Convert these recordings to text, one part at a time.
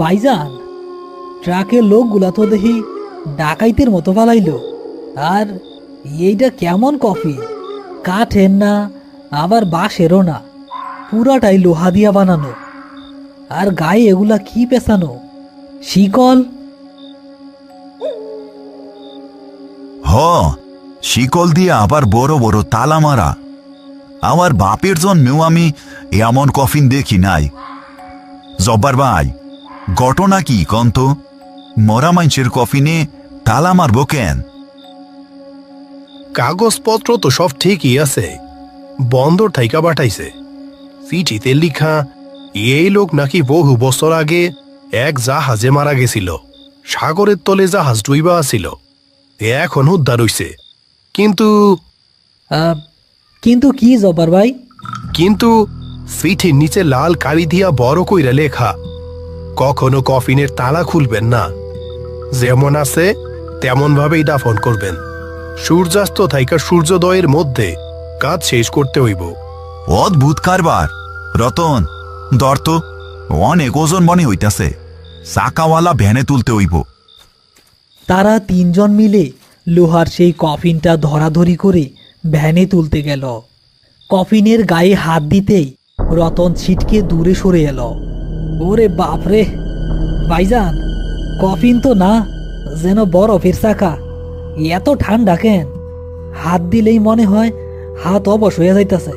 ভাইজান, ট্রাকের লোকগুলা তো দেখি ডাকাইতের মতো পালাইলো। আর এইটা কেমন কফি? কাঠের না, আবার বাঁশেরও না, পুরাটাই লোহা দিয়া বানানো। আর গায়ে এগুলা কি পেঁচানো? শিকল? হ, শিকল দিয়ে আবার বড় বড় তালা মারা। আমার বাপের জন্মেও আমি এমন কফিন দেখি নাই। জব্বার ভাই, ঘটনা কি কন্ত? মরা মানুষের কফিনে তালা মারব কেন? কাগজপত্র তো সব ঠিকই আছে, বন্দর থাইকা পাঠাইছে। চিঠিতে লিখা এই লোক নাকি বহু বছর আগে এক জাহাজে মারা গেছিল। সাগরের তলে জাহাজ ডুইবা আছিল, এখন উদ্ধার হইছে। কিন্তু কিন্তু কি জব্বার ভাই? কিন্তু চিঠির নিচে লাল কালি দিয়া বড় কইরা লেখা, কখনো কফিনের তালা খুলবেন না, যেমন আছে তেমন ভাবেই দাফন করবেন। সূর্যাস্ত থাইকা সূর্যোদয়ের মধ্যে কাজ শেষ করতে হইব। অদ্ভুত কারবার। রতন, দর্ত অনেক ওজন মনে হইতাছে, চাকাওয়ালা ভ্যানে তুলতে হইব। তারা তিনজন মিলে লোহার সেই কফিনটা ধরাধরি করে ভ্যানে তুলতে গেল। কফিনের গায়ে হাত দিতেই রতন ছিটকে দূরে সরে এলো। ওরে বাপরে ভাইজান, কফিন তো না, যেন বরফের চাকা। এত ঠান্ডা কেন? হাত দিলেই মনে হয় হাত অবশ হয়ে যাইতাছে।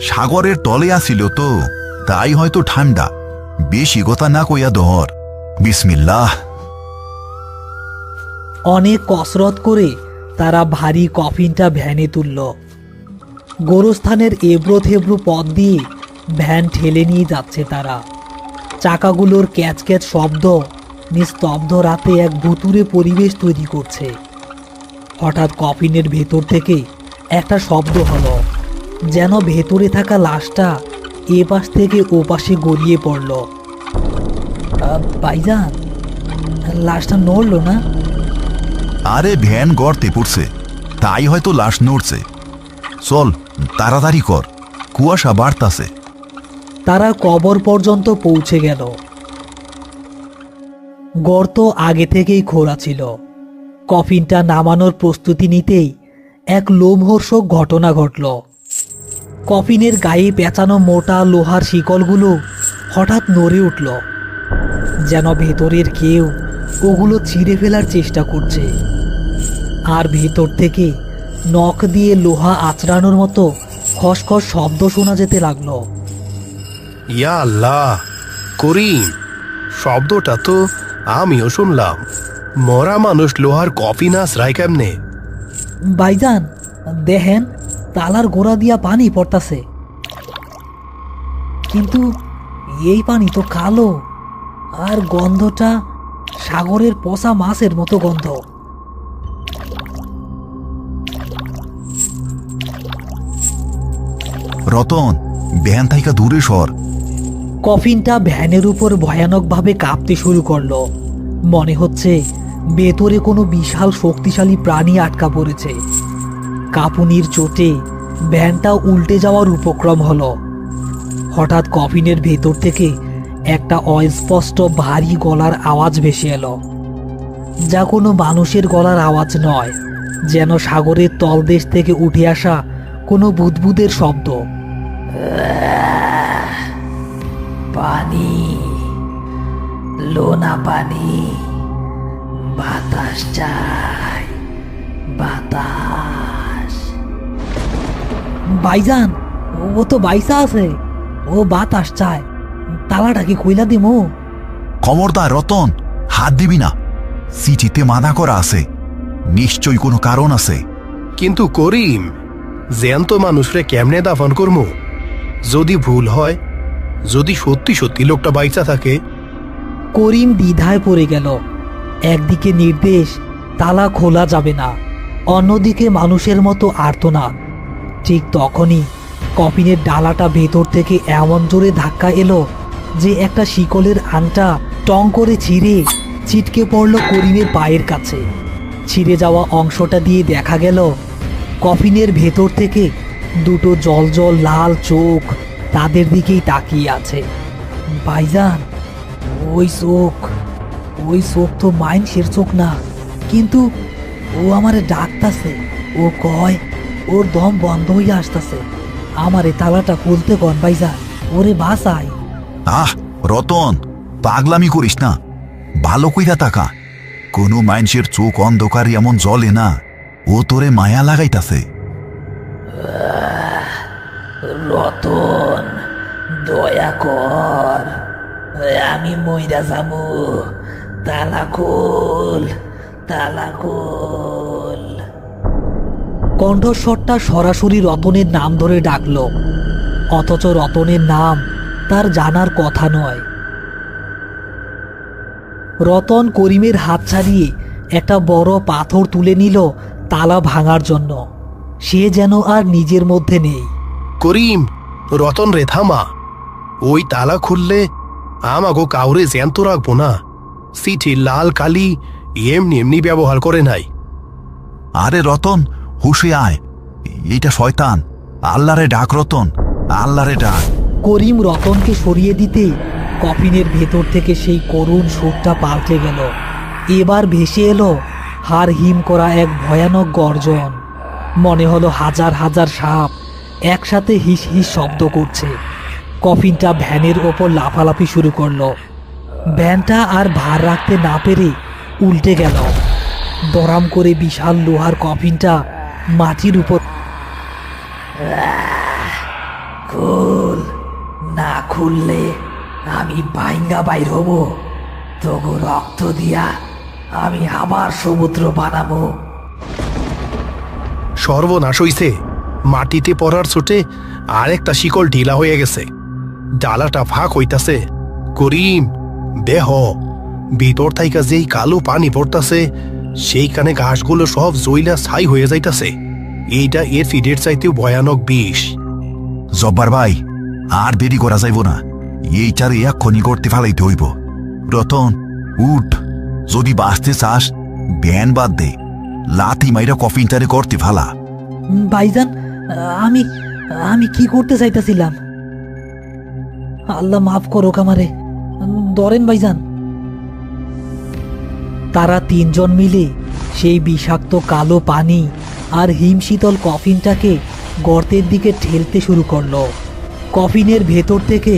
সাগরের তলে আসিল তো, তাই হয়তো ঠান্ডা। বেশি কথা না কইয়া ধর। বিসমিল্লাহ। অনেক কসরত করে তারা ভারী কফিনটা ভ্যানে তুলল। গোরস্থানের এবড়ো থেবড়ো পথ দিয়ে ভ্যান ঠেলে নিয়ে যাচ্ছে তারা। চাকাগুলোর ক্যাচ ক্যাচ শব্দ নিস্তব্ধ রাতে এক ভুতুড়ে পরিবেশ তৈরি করছে। হঠাৎ কফিনের ভেতর থেকে একটা শব্দ হলো, যেন ভেতরে থাকা লাশটা এ পাশ থেকে ও পাশে গড়িয়ে পড়ল। ভাইজান, লাশটা নড়ল না? আরে ভ্যান গর্তে পড়ছে, তাই হয়তো লাশ নড়ছে। চল তাড়াতাড়ি কর, কুয়াশা বাড়তাছে। তারা কবর পর্যন্ত পৌঁছে গেল। গর্ত আগে থেকেই খোঁড়া ছিল। কফিনটা নামানোর প্রস্তুতি নিতেই এক লোমহর্ষক ঘটনা ঘটল। কফিনের গায়ে পেঁচানো মোটা লোহার শিকলগুলো হঠাৎ নড়ে উঠল, যেন ভেতরের কেউ ওগুলো ছিঁড়ে ফেলার চেষ্টা করছে। আর ভেতর থেকে নখ দিয়ে লোহা আঁচড়ানোর মতো খসখস শব্দ শোনা যেতে লাগলো। ইয়া আল্লাহ, করিম, শব্দটা তো আমিও শুনলাম। মরা মানুষ লোহার কফিন আশ্রায় কেমনে? ভাইজান, দেখেন তালার গোড়া দিয়া পানি পড়তাছে, কিন্তু এই পানি তো কালো, আর গন্ধটা সাগরের পচা মাছের মতো গন্ধ। রতন, ভ্যান থাইকা দূরে সর। কফিনটা ভ্যানের উপর ভয়ানকভাবে কাঁপতে শুরু করলো। মনে হচ্ছে ভেতরে কোনো বিশাল শক্তিশালী প্রাণী আটকা পড়েছে। কাঁপুনির চোটে ভ্যানটা উল্টে যাওয়ার উপক্রম হলো। হঠাৎ কফিনের ভেতর থেকে একটা অস্পষ্ট ভারী গলার আওয়াজ ভেসে এলো, যা কোনো মানুষের গলার আওয়াজ নয়, যেন সাগরের তলদেশ থেকে উঠে আসা কোনো বুদবুদের শব্দ। পানি, লোনা পানি, বাতাস চাই, বাতাস। ভাইজান, ও তো বাইসা আছে, ও বাতাস চায়। তালাটা কি কইলা দিমু? খবরদার রতন, হাত দিবি না। চিঠিতে মানা করা আছে, নিশ্চয়ই কোনো কারণ আছে। কিন্তু করিম, জ্যান্ত মানুষরে কেমনে দাফন করমু? যদি ভুল হয়, যদি সত্যি সত্যি লোকটা বাইচা থাকে? করিম দ্বিধায় পড়ে গেল। একদিকে নির্দেশ তালা খোলা যাবে না, অন্যদিকে মানুষের মতো আর্তনাদ। ঠিক তখনই কফিনের ডালাটা ভেতর থেকে এমন জোরে ধাক্কা এলো যে একটা শিকলের আংটা টং করে ছিঁড়ে ছিটকে পড়ল করিমের পায়ের কাছে। ছিঁড়ে যাওয়া অংশটা দিয়ে দেখা গেল কফিনের ভেতর থেকে দুটো জল লাল চোখ তাদের দিকেই তাকিয়ে আছে। ভাইজান, ওই চোখ, ওই চোখ তো মাইনষের চোখ না, কিন্তু ও আমারে ডাকতাছে। ও কয় ওর দম বন্ধ হইয়া আসতেছে। আমারে তালাটা খুলতে কন ভাইজান, ওরে বাঁচাই। আহ রতন, পাগলামি করিস না, ভালো কইরা তাকা। কোনো মানুষের চোখ অন্ধকারে এমন জ্বলে না। ও তোরে মায়া লাগাইতাছে। রতন, দয়া কর, আমি মইরা যাবো। তালা খোল, তালা খোল। কণ্ঠস্বরটা সরাসরি রতনের নাম ধরে ডাকলো, অথচ রতনের নাম তার জানার কথা নয়। রতন করিমের হাত ছাড়িয়ে একটা বড় পাথর তুলে নিল তালা ভাঙার জন্য। সে যেন আর নিজের মধ্যে নেই। করিম, রতন রে থামা। ওই তালা খুললে আমাগো কাউরে জ্যান্ত রাখবো না। চিঠি লাল কালি এমনি এমনি ব্যবহার করে নাই। আরে রতন, হুশে আয়, এইটা শয়তান। আল্লাহরে ডাক রতন, আল্লাহরে ডাক। করিম রতনকে সরিয়ে দিতে কফিনের ভেতর থেকে সেই করুণ সুরটা পাল্টে গেল। এবার ভেসে এলো হাড় হিম করা এক ভয়ানক গর্জন। মনে হলো হাজার হাজার সাপ একসাথে হিস হিস শব্দ করছে। কফিনটা ভ্যানের ওপর লাফালাফি শুরু করলো। ভ্যানটা আর ভার রাখতে না পেরে উল্টে গেল। দরাম করে বিশাল লোহার কফিনটা মাটির উপর। খুল, না খুললে আমি বাইঙ্গা বাইর হব। তবু রক্ত দিয়া আমি আবার সমুদ্র বানাবো। সর্বনাশ হইছে। মাটিতে পড়ার ছোটে আরেকটা শিকল ঢিলা হয়ে গেছে। ডালাটা ফাঁক হইতাছে। করিম, দেহ ভিতর থাইকা যেই কালো পানি পড়তাছে, সেইখানে ঘাসগুলো সব জইলা ছাই হয়ে যাইতাছে। এইটা এর ফিডের চাইতেও ভয়ানক বিষ। জব্বার ভাই, আর দেরি করা যাইব না। এইটারে এক্ষুনি করতে ফেলাইতে হইব। রতন, উঠ, যদি বাঁচতে চাস ব্যান বাদ দে। লাথি মাইরা কফিনটারে করতে ফেলা। ভাইজান, আমি আমি কি করতে চাইতেছিলাম? আল্লাহ মাফ করো আমারে, ধরেন ভাইজান। তারা তিনজন মিলে সেই বিষাক্ত কালো পানি আর হিমশীতল কফিনটাকে গর্তের দিকে ঠেলতে শুরু করলো। কফিনের ভেতর থেকে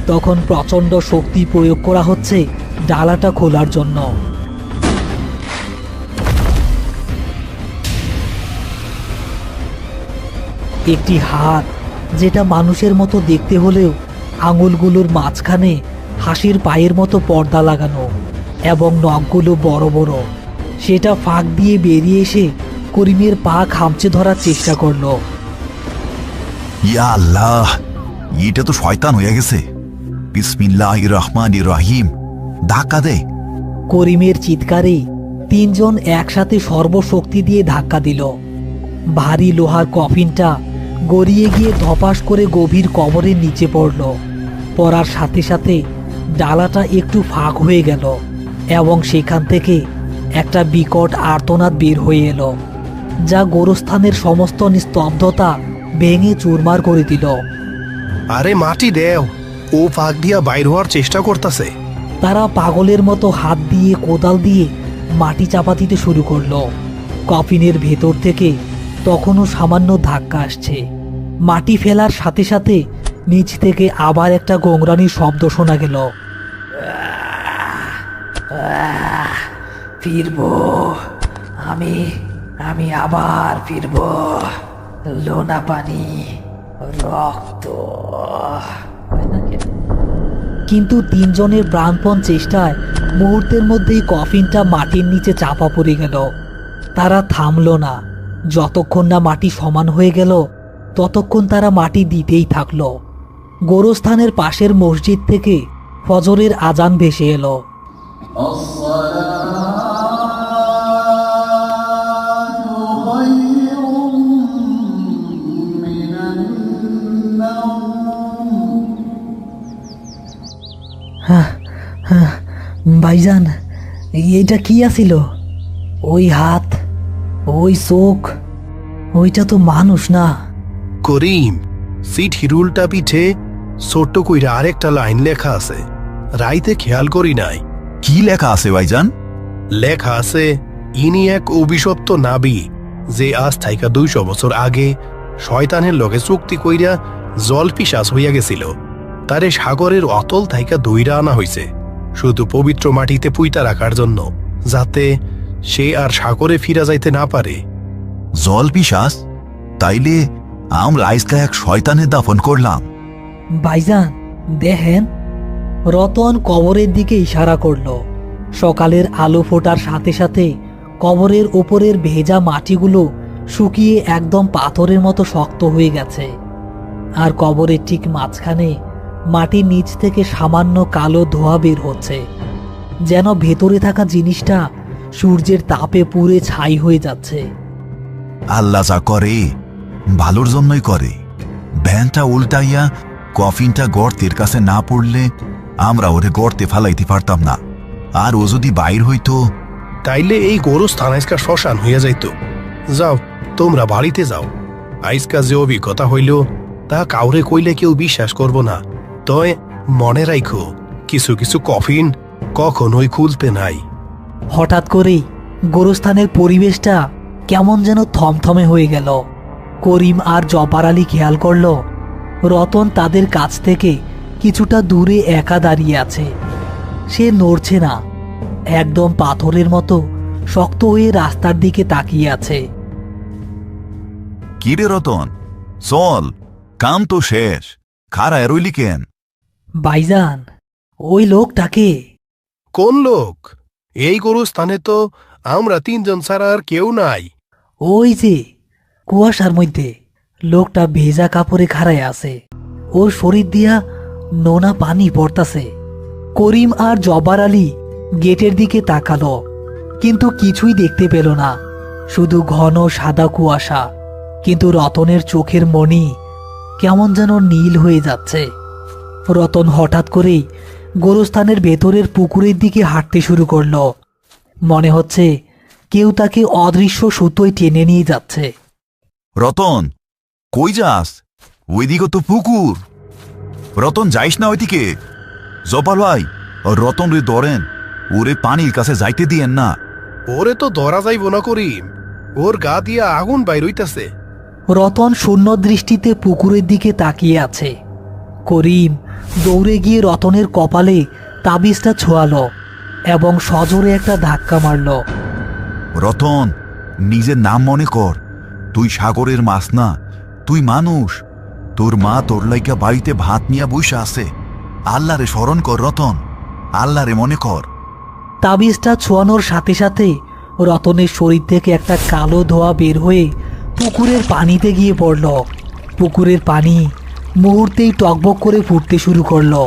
তখন প্রচণ্ড শক্তি প্রয়োগ করা হচ্ছে ডালাটা খোলার জন্য। একটি হাত, যেটা মানুষের মতো দেখতে হলেও আঙুলগুলোর মাঝখানে হাসির পায়ের মতো পর্দা লাগানো এবং নখগুলো বড় বড়, সেটা ফাঁক দিয়ে বেরিয়ে এসে করিমের পা খামচে ধরার চেষ্টা করলো। ইয়া আল্লাহ, এটা তো শয়তান হয়ে গেছে। বিসমিল্লাহির রহমানির রহিম, ধাক্কা দে। করিমের চিৎকারে তিনজন একসাথে সর্বশক্তি দিয়ে ধাক্কা দিল। ভারী লোহার কফিনটা গড়িয়ে গিয়ে ধপাস করে গভীর কবরের নিচে পড়ল। পড়ার সাথে সাথে ডালাটা একটু ফাঁক হয়ে গেল এবং সেখান থেকে একটা বিকট আর্তনাদ বের হয়ে এলো, যা গোরস্থানের সমস্ত নিস্তব্ধতা ভেঙে চুরমার করে দিল। আরে মাটি দেও, ও ফাঁক দিয়া বাইর হওয়ার চেষ্টা করতেছে। তারা পাগলের মতো হাত দিয়ে কোদাল দিয়ে মাটি চাপা দিতে শুরু করলো। কফিনের ভেতর থেকে তখনও সামান্য ধাক্কা আসছে। মাটি ফেলার সাথে সাথে নিচ থেকে আবার একটা গোংরানির শব্দ শোনা গেল। ফিরবো, আমি আবার ফিরবো। লোনা পানি, রক্ত। কিন্তু তিনজনের প্রাণপণ চেষ্টায় মুহূর্তের মধ্যেই কফিনটা মাটির নিচে চাপা পড়ে গেল। তারা থামলো না। যতক্ষণ না মাটি সমান হয়ে গেল ততক্ষণ তারা মাটি দিতেই থাকলো। গোরস্থানের পাশের মসজিদ থেকে ফজরের আজান ভেসে এলো। ভাইজান, এইটা কি আছিল? ওই হাত, ওই চোখ, ওইটা তো মানুষ না। করিম, সিট হিরুলটা পিঠে ছোট্ট কইরা আরেকটা লাইন লেখা আছে। রাইতে খেয়াল করি নাই। কি লেখা আছে ভাইজান? লেখা আছে ইনি এক অভিশপ্ত নাবি, যে আজ থাইকা 200 বছর আগে শয়তানের লগে চুক্তি কইরা জল পিশাচ হইয়া গেছিল। তারে সাগরের অতল থাইকা দইরা আনা হইছে শুধু পবিত্র মাটিতে পুইতা রাখার জন্য, যাতে সে আর সাগরে ফিরা যাইতে না পারে। জল পিশাচ? তাইলে আমরা আজকা এক শয়তানের দাফন করলাম। ভাইজান দেখেন, রতন কবরের দিকে ইশারা করল। সকালের আলো ফোটার সাথে সাথে কবরের ওপরের ভেজা মাটিগুলো শুকিয়ে একদম পাথরের মতো শক্ত হয়ে গেছে। আর কবরের ঠিক মাঝখানে মাটির নিচ থেকে সামান্য কালো ধোঁয়া বের হচ্ছে, যেন ভেতরে থাকা জিনিসটা সূর্যের তাপে পুড়ে ছাই হয়ে যাচ্ছে। আল্লাহ যা করে ভালোর জন্যই করে। ভ্যানটা উল্টাইয়া কফিনটা গর্তের কাছে না পড়লে আমরা ওরে গর্তে ফালাইতে পারতাম না। আর ও যদি বাইর হইতো, তাইলে এই গোরস্থান আজকা শ্মশান হইয়া যাইত। যাও, তোমরা বাড়িতে যাও। আজকা যে অভিজ্ঞতা হইল তা কাউরে কইলে কেউ বিশ্বাস করব না। তয় মনে রাখো, কিছু কিছু কফিন কখনোই খুলতে নাই। হঠাৎ করেই গোরস্থানের পরিবেশটা কেমন যেন থমথমে হয়ে গেল। করিম আর জব্বার আলী খেয়াল করল রতন তাদের কাছ থেকে কিছুটা দূরে একা দাঁড়িয়ে আছে। সে নড়ছে না, একদম পাথরের মতো শক্ত হয়ে রাস্তার দিকে তাকিয়ে আছে। কিরে রতন, চল, কাম তো শেষ, খাড়ায় রইলি কেন? ভাইজান, ওই লোকটাকে। কোন লোক? এই গোরস্থানে তো আমরা 3 জন ছাড়া আর কেউ নাই। ওই যে কুয়াশার মধ্যে লোকটা ভেজা কাপড়ে খাড়ায় আছে, ওর শরীর দিয়া নোনা পানি পড়তাছে। করিম আর জব্বার আলী গেটের দিকে তাকালো, কিন্তু কিছুই দেখতে পেল না, শুধু ঘন সাদা কুয়াশা। কিন্তু রতনের চোখের মণি কেমন যেন নীল হয়ে যাচ্ছে। রতন হঠাৎ করেই গোরস্থানের ভেতরের পুকুরের দিকে হাঁটতে শুরু করলো। মনে হচ্ছে কেউ তাকে অদৃশ্য সুতোয় টেনে নিয়ে যাচ্ছে। রতন, কই যাস? ওইদিকে তো পুকুর। রতন, যাইস না ওইদিকে। জব্বার ভাই, রতন রে ধরেন, ওরে পানির কাছে যাইতে দিয়েন না। ওরে তো ধরা যাইব না করিম, ওর গা দিয়া আগুন বাইর হইতাছে। রতন শূন্য দৃষ্টিতে পুকুরের দিকে তাকিয়ে আছে। করিম দৌড়ে গিয়ে রতনের কপালে তাবিজটা ছোঁয়ালো এবং সজোরে একটা ধাক্কা মারল। রতন, নিজের নাম মনে কর। তুই সাগরের মাছ না, তুই মানুষ। তোর মা তোর লাইকা বাড়িতে ভাত নিয়ে বইসা আছে। আল্লাহরে স্মরণ কর রতন, আল্লাহরে মনে কর। তাবিজটা ছোঁয়ানোর সাথে সাথে রতনের শরীর থেকে একটা কালো ধোঁয়া বের হয়ে পুকুরের পানিতে গিয়ে পড়ল। পুকুরের পানি মুহূর্তেই টকবক করে ফুটতে শুরু করলো।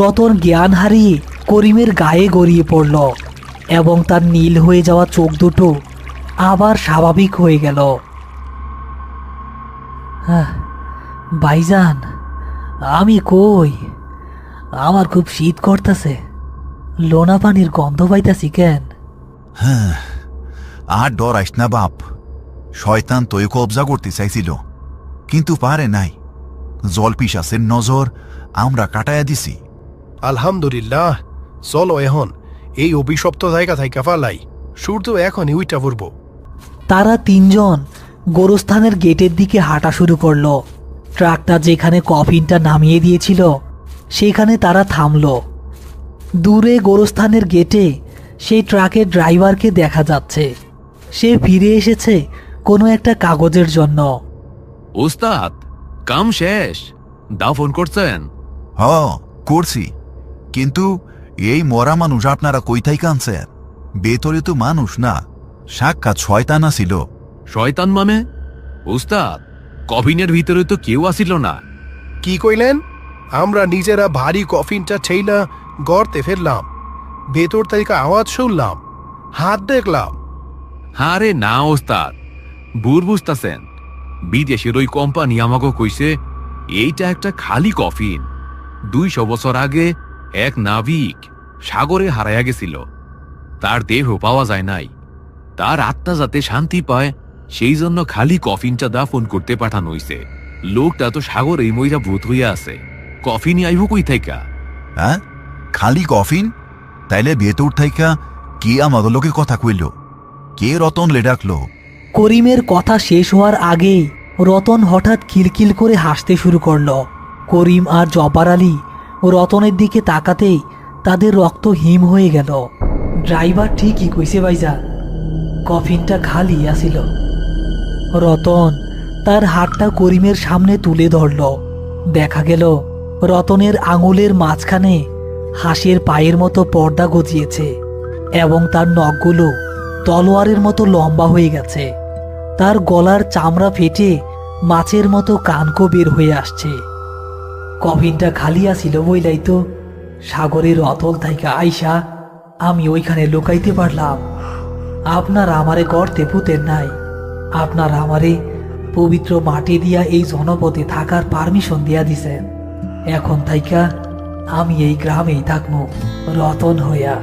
রতন জ্ঞান হারিয়ে করিমের গায়ে গড়িয়ে পড়ল এবং তার নীল হয়ে যাওয়া চোখ দুটো আবার স্বাভাবিক হয়ে গেল। ভাইজান, আমি কই? আমার খুব শীত করতেছে, লোনা পানির গন্ধ পাইতাছি কেন? হ্যাঁ, আর ডরাইস না বাপ। শয়তান তোয় কবজা করতে চাইছিল, কিন্তু পারে নাই। জল পিশাচের নজর আমরা কাটাইয়া দিছি। আলহামদুলিল্লাহ। চলো এখন এই অভিশপ্ত জায়গা থাইকা ফালাই। সূর্য এখনই উইটা পড়ব। তারা 3 জন গোরস্থানের গেটের দিকে হাঁটা শুরু করলো। ট্রাকটা যেখানে কফিনটা নামিয়ে দিয়েছিল সেখানে তারা থামল। দূরে গোরস্থানের গেটে সেই ট্রাকের ড্রাইভারকে দেখা যাচ্ছে। সে ফিরে এসেছে কোনো একটা কাগজের জন্য। ওস্তাদ, কাম শেষ? দাফন করছেন? হ, করছি। কিন্তু এই মরা মানুষ আপনারা কই থাইকা আনছেন? ভেতরে তো মানুষ না, সাক্ষাৎ শয়তান ছিল। শয়তান মানে? ওস্তাদ, কফিনের ভিতরে তো কেউ আসিল না। কি কইলেন? আমরা নিজেরা ভারী কফিনটা ঠেইলা গর্তে ফেললাম, ভেতর থেকে আওয়াজ শুনলাম, হাত দেখলাম। হারে না ওস্তাদ, ভুল বুঝতাছেন। বিদেশের ওই কোম্পানি আমাকে কইছে এইটা একটা খালি কফিন। 200 বছর আগে এক নাবিক সাগরে হারাইয়া গেছিল। তার দেহ পাওয়া যায় নাই। তার আত্মা যাতে শান্তি পায় সেই জন্য খালি কফিনটা দাফন করতে পাঠানো হইছে। লোকটা তো সাগরেই মইরা ভূত হইয়া আছে। কফিনই আইব কই থাইকা? হ্যাঁ, খালি কফিন? তাইলে ভেতর থাইকা কে আমাদের লোকে কথা কইল? কে রতন লে ডাকলো? করিমের কথা শেষ হওয়ার আগেই রতন হঠাৎ খিলখিল করে হাসতে শুরু করলো। করিম আর জব্বার আলী রতনের দিকে তাকাতেই তাদের রক্ত হিম হয়ে গেল। ড্রাইভার ঠিকই কইছে ভাইজান, কফিনটা খালি আসিল। রতন তার হাতটা করিমের সামনে তুলে ধরল। দেখা গেল রতনের আঙুলের মাঝখানে হাঁসের পায়ের মতো পর্দা গজিয়েছে এবং তার নখগুলো তলোয়ারের মতো লম্বা হয়ে গেছে। তার গলার চামড়া ফেটে মাছের মতো কানকো বের হয়ে আসছে। কফিনটা খালি আসিল বইলাই তো সাগরের অতল থাইকা আইসা আমি ওইখানে লুকাইতে পারলাম। আপনার আমারে গর্তে পুঁতেন নাই, আপনার আমারে পবিত্র মাটি দিয়া এই জনপদে থাকার পারমিশন দিয়া দিছেন। এখন থাইকা আমি এই গ্রামেই থাকবো রতন হইয়া।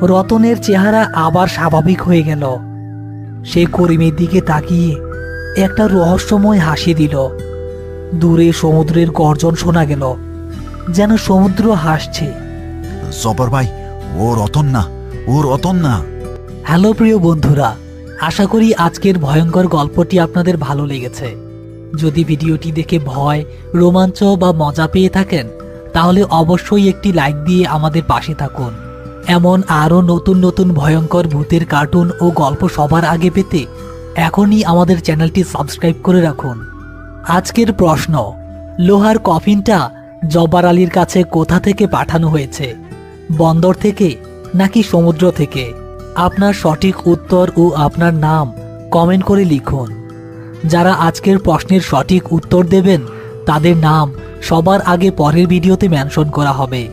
রতনের চেহারা আবার স্বাভাবিক হয়ে গেল। সে করিমের দিকে তাকিয়ে একটা রহস্যময় হাসি দিল। দূরে সমুদ্রের গর্জন শোনা গেল, যেন সমুদ্র হাসছে। জব্বার ভাই, ও রতন না, ও রতন না। হ্যালো প্রিয় বন্ধুরা, আশা করি আজকের ভয়ঙ্কর গল্পটি আপনাদের ভালো লেগেছে। যদি ভিডিওটি দেখে ভয়, রোমাঞ্চ বা মজা পেয়ে থাকেন তাহলে অবশ্যই একটি লাইক দিয়ে আমাদের পাশে থাকুন। এমন আরও নতুন নতুন ভয়ঙ্কর ভূতের কার্টুন ও গল্প সবার আগে পেতে এখনই আমাদের চ্যানেলটি সাবস্ক্রাইব করে রাখুন। আজকের প্রশ্ন, লোহার কফিনটা জব্বার আলীর কাছে কোথা থেকে পাঠানো হয়েছে? বন্দর থেকে নাকি সমুদ্র থেকে? আপনার সঠিক উত্তর ও আপনার নাম কমেন্ট করে লিখুন। যারা আজকের প্রশ্নের সঠিক উত্তর দেবেন তাদের নাম সবার আগে পরের ভিডিওতে মেনশন করা হবে।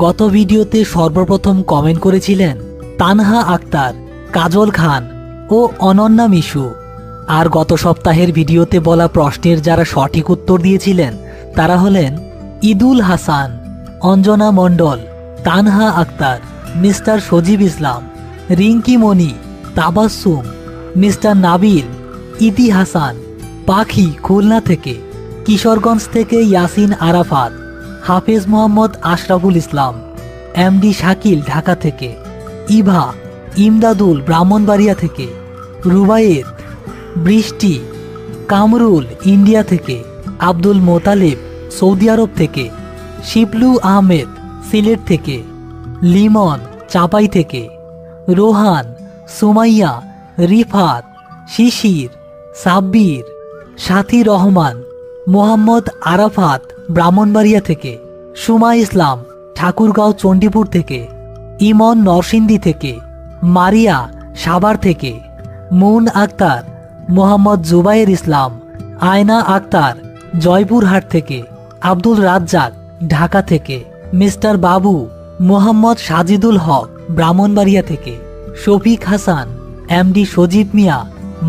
গত ভিডিওতে সর্বপ্রথম কমেন্ট করেছিলেন তানহা আক্তার, কাজল খান ও অনন্যা মিশু। আর গত সপ্তাহের ভিডিওতে বলা প্রশ্নের যারা সঠিক উত্তর দিয়েছিলেন তারা হলেন ঈদুল হাসান, অঞ্জনা মণ্ডল, তানহা আক্তার, মিস্টার সজীব ইসলাম, রিঙ্কি মণি, তাবাসসুম, মিস্টার নাবিল, ইতি হাসান, পাখি খুলনা থেকে, কিশোরগঞ্জ থেকে ইয়াসিন আরাফাত, হাফেজ মোহাম্মদ আশরাফুল ইসলাম, এমডি শাকিল ঢাকা থেকে, ইভা, ইমদাদুল ব্রাহ্মণবাড়িয়া থেকে, রুবায়েত, বৃষ্টি, কামরুল ইন্ডিয়া থেকে, আব্দুল মোতালেব সৌদি আরব থেকে, শিবলু আহমেদ সিলেট থেকে, লিমন চাপাই থেকে, রোহান, সুমাইয়া, রিফাত, শিশির, সাব্বির, সাথী রহমান, মোহাম্মদ আরাফাত ব্রাহ্মণবাড়িয়া থেকে, সুমা ইসলাম ঠাকুরগাঁও চণ্ডীপুর থেকে, ইমন নরসিংদী থেকে, মারিয়া সাভার থেকে, মুন আক্তার, মোহাম্মদ জুবাইর ইসলাম, আয়না আক্তার জয়পুরহাট থেকে, আব্দুল রাজ্জাক ঢাকা থেকে, মিস্টার বাবু, মোহাম্মদ সাজিদুল হক ব্রাহ্মণবাড়িয়া থেকে, শফিক হাসান, এমডি সজীব মিয়া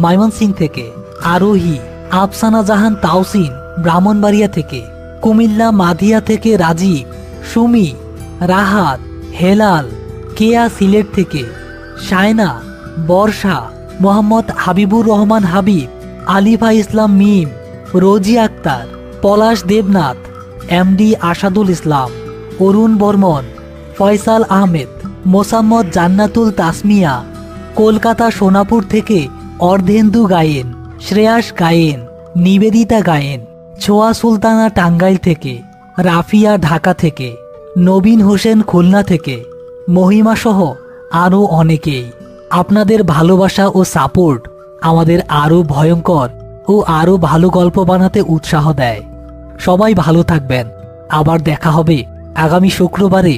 ময়মনসিং থেকে, আরোহী, আফসানা জাহান তাওসিন ব্রাহ্মণবাড়িয়া থেকে, কুমিল্লা মাধিয়া থেকে রাজীব, সুমি, রাহাত, হেলাল, কেয়া সিলেট থেকে, শায়না, বর্ষা, মোহাম্মদ হাবিবুর রহমান হাবিব, আলিফা ইসলাম মিম, রোজি আক্তার, পলাশ দেবনাথ, এমডি আসাদুল ইসলাম, অরুণ বর্মন, ফয়সাল আহমেদ, মোসাম্মদ জান্নাতুল তাসমিয়া, কলকাতা সোনাপুর থেকে অর্ধেন্দু গায়েন, শ্রেয়াস গায়েন, নিবেদিতা গায়েন, ছোয়া সুলতানা টাঙ্গাইল থেকে, রাফিয়া ঢাকা থেকে, নবীন হোসেন খুলনা থেকে, মহিমা সহ আরও অনেকেই। আপনাদের ভালোবাসা ও সাপোর্ট আমাদের আরও ভয়ঙ্কর ও আরও ভালো গল্প বানাতে উৎসাহ দেয়। সবাই ভালো থাকবেন। আবার দেখা হবে আগামী শুক্রবারে